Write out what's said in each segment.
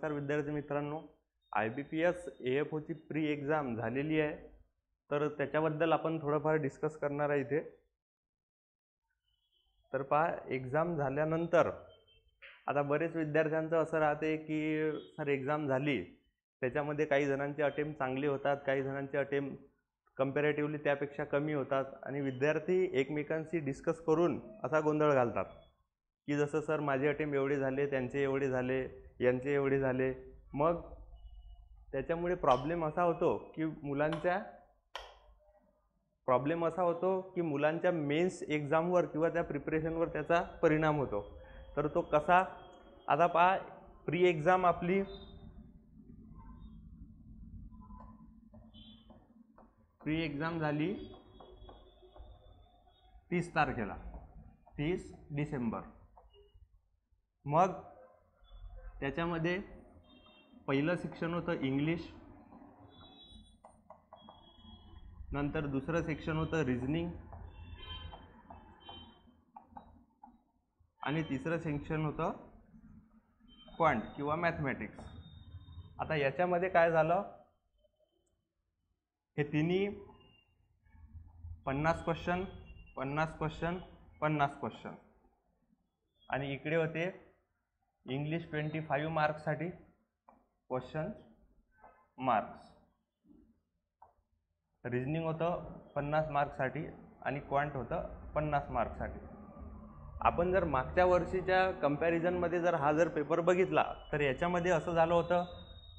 नमस्कार विद्यार्थी मित्रांनो, IBPS AFOची प्री एक्झाम झालेली आहे, तर त्याच्याबद्दल आपण थोडंफार डिस्कस करणार आहे इथे. तर पहा, एक्झाम झाल्यानंतर आता बरेच विद्यार्थ्यांचं असं राहते की सर एक्झाम झाली, त्याच्यामध्ये काही जणांचे अटेम्प्ट चांगले होतात, काही जणांचे अटेम्प्ट कंपॅरेटिव्हली त्यापेक्षा कमी होतात आणि विद्यार्थी एकमेकांशी डिस्कस करून असा गोंधळ घालतात की जसं सर माझे अटेम्प्ट एवढे झाले, त्यांचे एवढे झाले, यांचे एवढे झाले. मग त्याच्यामुळे प्रॉब्लेम असा होतो की मुलांच्या मेन्स एक्झामवर किंवा त्या प्रिपरेशनवर त्याचा परिणाम होतो. तर तो कसा, आता पहा, प्री एक्झाम आपली झाली 30 तारखेला, 30 डिसेंबर. मग त्याच्यामध्ये पहिलं सेक्शन होतं इंग्लिश, नंतर दुसरं सेक्शन होतं रिझनिंग आणि तिसरं सेक्शन होतं क्वांट किंवा मॅथमॅटिक्स. आता याच्यामध्ये काय झालं, हे तिन्ही 50 क्वेश्चन 50 क्वेश्चन 50 क्वेश्चन आणि इकडे होते इंग्लिश 25 मार्क्ससाठी क्वेश्चन मार्क्स, रिझनिंग होतं 50 मार्क्ससाठी आणि क्वांट होतं 50 मार्क्ससाठी. आपण जर मागच्या वर्षीच्या कंपॅरिझनमध्ये जर हा पेपर बघितला तर याच्यामध्ये असं झालं होतं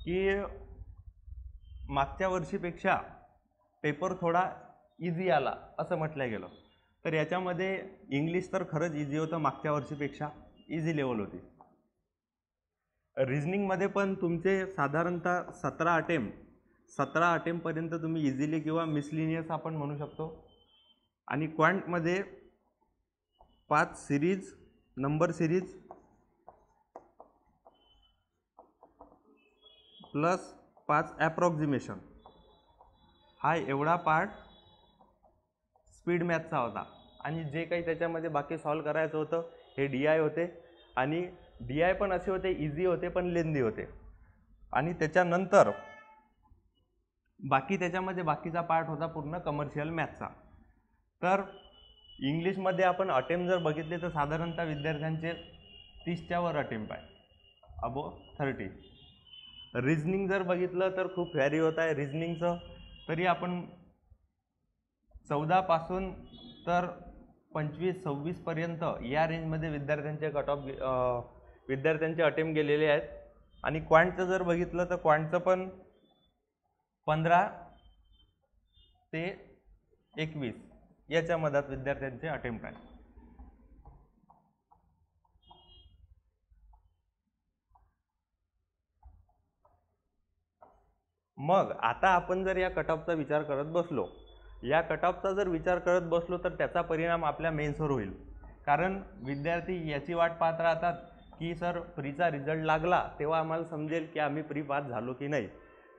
की मागच्या वर्षीपेक्षा पेपर थोडा इझी आला असं म्हटलं गेलं. तर याच्यामध्ये इंग्लिश तर खरंच इझी होतं, मागच्या वर्षीपेक्षा इझी लेवल होती. रिझनिंगमध्ये पण तुमचे साधारणतः 17 अटेम्प्टपर्यंत तुम्ही इझिली किंवा मिसलिनियस आपण म्हणू शकतो. आणि क्वांटमध्ये 5 सिरीज, नंबर सिरीज प्लस 5 ॲप्रॉक्झिमेशन, हा एवढा पार्ट स्पीड मॅथचा होता. आणि जे काही त्याच्यामध्ये बाकी सॉल्व करायचं होतं हे DI होते आणि DI पण असे होते, इझी होते पण लेंदी होते. आणि त्याच्यानंतर त्याच्यामध्ये बाकीचा पार्ट होता पूर्ण कमर्शियल मॅथचा. तर इंग्लिशमध्ये आपण अटेम्प्ट जर बघितले तर साधारणतः विद्यार्थ्यांचे 30च्या वर अटेम्प्ट आहे, अबो 30. रिझनिंग जर बघितलं तर खूप व्हॅरी होत आहे रिझनिंगचं, तरी आपण 14 पासून तर 25-26 पर्यंत या रेंजमध्ये विद्यार्थ्यांचे अटेम्प्ट गेलेले आहेत. आणि क्वांटचं जर बघितलं तर क्वांटचं पण 15 ते 21 याच्या मधात विद्यार्थ्यांचे अटेम्प्ट आहेत. मग आता आपण जर या कटऑफचा विचार करत बसलो तर त्याचा परिणाम आपल्या मेन्सवर होईल. कारण विद्यार्थी याची वाट पाहत राहतात की सर प्रीचा रिझल्ट लागला तेव्हा आम्हाला समजेल की आम्ही प्री पास झालो की नाही.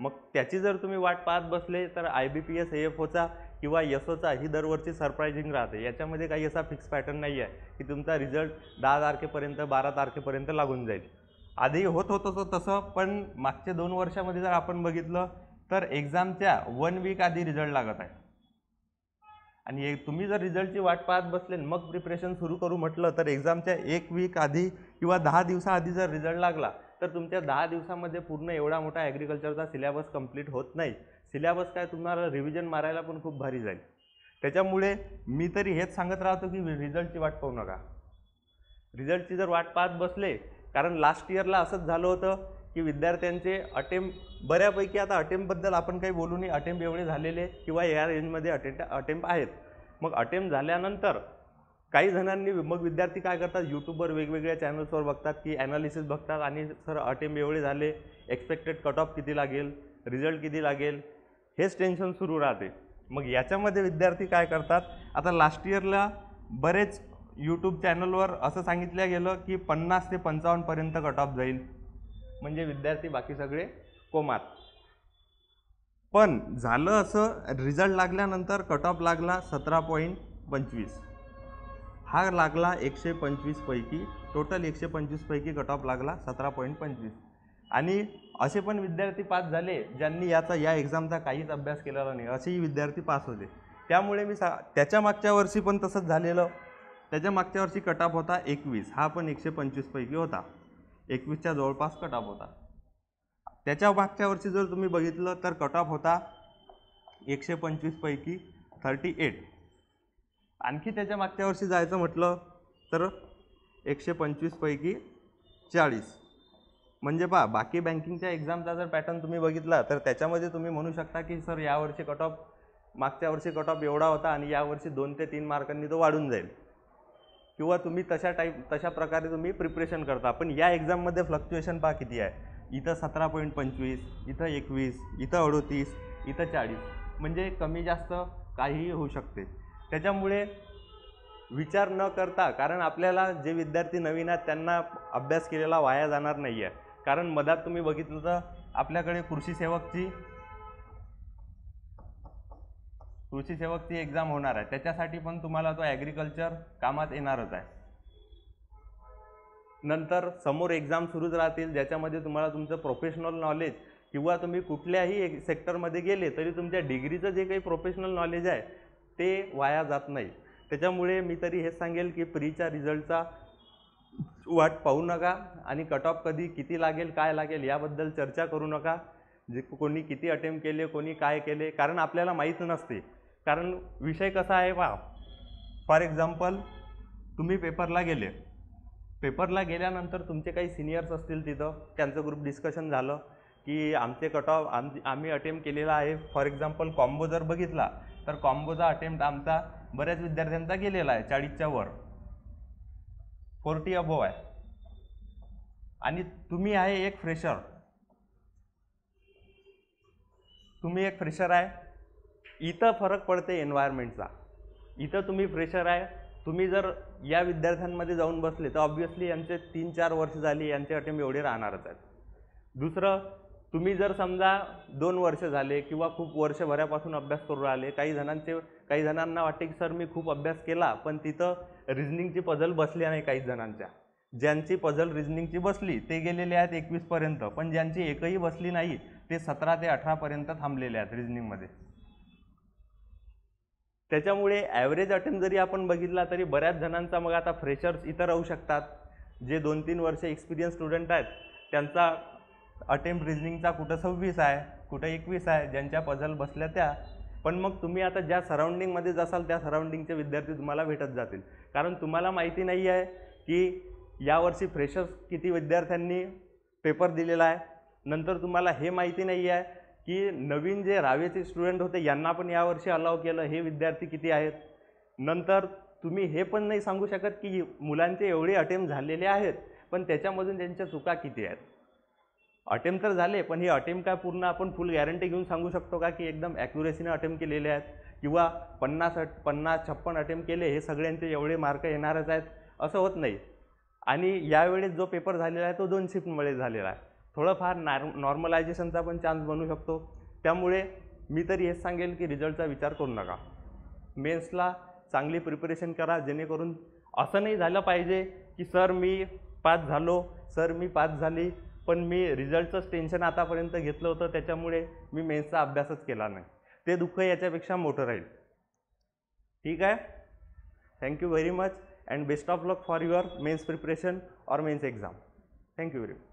मग त्याची जर तुम्ही वाट पाहत बसले तर IBPS AFOचा किंवा SOचा ही दरवर्षी सरप्रायझिंग राहते. याच्यामध्ये काही असा फिक्स पॅटर्न नाही आहे की तुमचा रिझल्ट 10 तारखेपर्यंत 12 तारखेपर्यंत लागून जाईल. आधी होत होतं तसं, पण मागच्या 2 वर्षामध्ये जर आपण बघितलं तर एक्झामच्या 1 वीक आधी रिझल्ट लागत आहे. आणि तुम्ही जर रिझल्टची वाट पाहत बसले मग प्रिपरेशन सुरू करू म्हटलं तर एक्झामच्या 1 वीक आधी किंवा 10 दिवसाआधी जर रिझल्ट लागला तर तुमच्या 10 दिवसामध्ये पूर्ण एवढा मोठा ॲग्रिकल्चरचा सिलेबस कंप्लीट होत नाही. सिलेबस काय तुम्हाला रिव्हिजन मारायला पण खूप भारी जाईल. त्याच्यामुळे मी तरी हेच सांगत राहतो की रिझल्टची वाट पाहू नका. रिझल्टची जर वाट पाहत बसले, कारण लास्ट इयरला असंच झालं होतं की विद्यार्थ्यांचे अटेम्प्ट बऱ्यापैकी, आता अटेम्प्टबद्दल आपण काही बोलू नये, अटेम्प्ट एवढे झालेले किंवा या रेंजमध्ये अटेम्प्ट आहेत. मग अटेम्प्ट झाल्यानंतर काही जणांनी, मग विद्यार्थी काय करतात, यूट्यूबवर वेगवेगळ्या चॅनल्सवर बघतात की ॲनालिसिस बघतात आणि सर अटेम्प्ट एवढे झाले, एक्सपेक्टेड कट ऑफ किती लागेल, रिझल्ट किती लागेल, हेच टेन्शन सुरू राहते. मग याच्यामध्ये विद्यार्थी काय करतात, आता लास्ट इयरला बरेच यूट्यूब चॅनलवर असं सांगितलं गेलं की 50 ते 55 पर्यंत कट ऑफ जाईल, म्हणजे विद्यार्थी बाकी सगळे कोमात. पण झालं असं, रिझल्ट लागल्यानंतर कट ऑफ लागला 17.25. हा लागला 125 पैकी, टोटल 125 पैकी कट ऑफ लागला 17.25. आणि असे पण विद्यार्थी पास झाले ज्यांनी या एक्झामचा काहीच अभ्यास केलेला नाही, असेही विद्यार्थी पास होते. त्यामुळे त्याच्या मागच्या वर्षी पण तसंच झालेलं. त्याच्या मागच्या वर्षी कट ऑफ होता 21, हा पण 125 पैकी होता, 21च्या जवळपास कट ऑफ होता. त्याच्या मागच्या वर्षी जर तुम्ही बघितलं तर कट ऑफ होता 125 पैकी 38. आणखी त्याच्या मागच्या वर्षी जायचं म्हटलं तर 125 पैकी 40. म्हणजे बाकी बँकिंगच्या एक्झामचा जर पॅटर्न तुम्ही बघितला तर त्याच्यामध्ये तुम्ही म्हणू शकता की सर यावर्षी कट ऑफ मागच्या वर्षी कट ऑफ एवढा होता आणि यावर्षी 2 ते 3 मार्कांनी तो वाढून जाईल, किंवा तुम्ही तशा प्रकारे तुम्ही प्रिपरेशन करता. पण या एक्झाममध्ये फ्लक्च्युएशन पहा किती आहे. इथं 17.25, इथं 21, इथं 38, इथं 40. म्हणजे कमी जास्त काहीही होऊ शकते. त्याच्यामुळे विचार न करता, कारण आपल्याला जे विद्यार्थी नवीन आहेत त्यांना अभ्यास केलेला वाया जाणार नाही आहे. कारण मधात तुम्ही बघितलं तर आपल्याकडे कृषी सेवकची एक्झाम होणार आहे. त्याच्यासाठी पण तुम्हाला तो ॲग्रिकल्चर कामात येणारच आहे. नंतर समोर एक्झाम सुरूच राहतील ज्याच्यामध्ये तुम्हाला तुमचं प्रोफेशनल नॉलेज, किंवा तुम्ही कुठल्याही सेक्टरमध्ये गेले तरी तुमच्या डिग्रीचं जे काही प्रोफेशनल नॉलेज आहे ते वाया जात नाही. त्याच्यामुळे मी तरी हेच सांगेल की प्रीच्या रिझल्टचा वाट पाहू नका आणि कट ऑफ कधी किती लागेल काय लागेल याबद्दल चर्चा करू नका. कोणी किती अटेम्प्ट केले, कोणी काय केले, कारण आपल्याला माहीत नसते. कारण विषय कसा आहे पहा, फॉर एक्झाम्पल तुम्ही पेपरला गेल्यानंतर तुमचे काही सिनियर्स असतील तिथं, त्यांचं ग्रुप डिस्कशन झालं की आमचे कट ऑफ आम्ही अटेम्प्ट केलेला आहे. फॉर एक्झाम्पल कॉम्बो जर बघितला तर कॉम्बोचा अटेम्प्ट आमचा बऱ्याच विद्यार्थ्यांचा गेलेला आहे, 40च्या वर, 40 अबोव आहे. आणि तुम्ही एक फ्रेशर आहे. इथं फरक पडते एन्व्हायरमेंटचा. इथं तुम्ही फ्रेशर आहे, तुम्ही जर या विद्यार्थ्यांमध्ये जाऊन बसले तर ऑब्व्हियसली यांचे 3-4 वर्ष झाली, यांचे अटेम्प्ट एवढे राहणारच आहेत. दुसरं, तुम्ही जर समजा 2 वर्ष झाले किंवा खूप वर्षभरापासून अभ्यास करू राहिले, काही जणांना वाटते की सर मी खूप अभ्यास केला पण तिथं रिझनिंगची पझल बसली नाही. काही जणांच्या ज्यांची पझल रिझनिंगची बसली ते गेलेले आहेत 21 पर्यंत, पण ज्यांची एकही बसली नाही ते 17 ते 18 पर्यंत थांबलेले आहेत रिझनिंगमध्ये. त्याच्यामुळे ॲव्हरेज अटेम्प्ट जरी आपण बघितला तरी बऱ्याच जणांचा मग आता फ्रेशर्स इथं राहू शकतात. जे 2-3 वर्ष एक्सपिरियन्स स्टुडंट आहेत त्यांचा अटेम्प्ट रिझनिंगचा कुठं 26 आहे, कुठं 21 आहे, ज्यांच्या पझल बसल्या त्या. पण मग तुम्ही आता ज्या सराउंडिंगमध्ये जासाल त्या सराउंडिंगचे विद्यार्थी तुम्हाला भेटत जातील. कारण तुम्हाला माहिती नाही आहे की यावर्षी फ्रेशर्स किती विद्यार्थ्यांनी पेपर दिलेला आहे. नंतर तुम्हाला हे माहिती नाही आहे की नवीन जे रावेचे स्टुडंट होते यांना पण यावर्षी अलाव केलं, हे विद्यार्थी किती आहेत. नंतर तुम्ही हे पण नाही सांगू शकत की मुलांचे एवढे अटेम्प्ट झालेले आहेत पण त्याच्यामधून त्यांच्या चुका किती आहेत. अटेम्प्ट तर झाले पण हे अटेम्प्ट काय पूर्ण आपण फुल गॅरंटी घेऊन सांगू शकतो का की एकदम ॲक्युरेसीने अटेम्प्ट केलेले आहेत, किंवा 50-56 अटेम्प्ट केले हे सगळ्यांचे एवढे मार्क येणारच आहेत असं होत नाही. आणि यावेळेस जो पेपर झालेला आहे तो 2 शिफ्टमुळे झालेला आहे. थोडंफार नॉर्मलायझेशनचा पण चान्स बनू शकतो. त्यामुळे मी तरी हेच सांगेल की रिझल्टचा विचार करू नका. मेन्सला चांगली प्रिपरेशन करा, जेणेकरून असं नाही झालं पाहिजे की सर मी पास झाली पण मी रिझल्टचंच टेन्शन आतापर्यंत घेतलं होतं त्याच्यामुळे मी मेन्सचा अभ्यासच केला नाही. ते दुःख याच्यापेक्षा मोठं राहील. ठीक आहे. Thank you very much and best of luck for your mains preparation or mains exam. Thank you very much.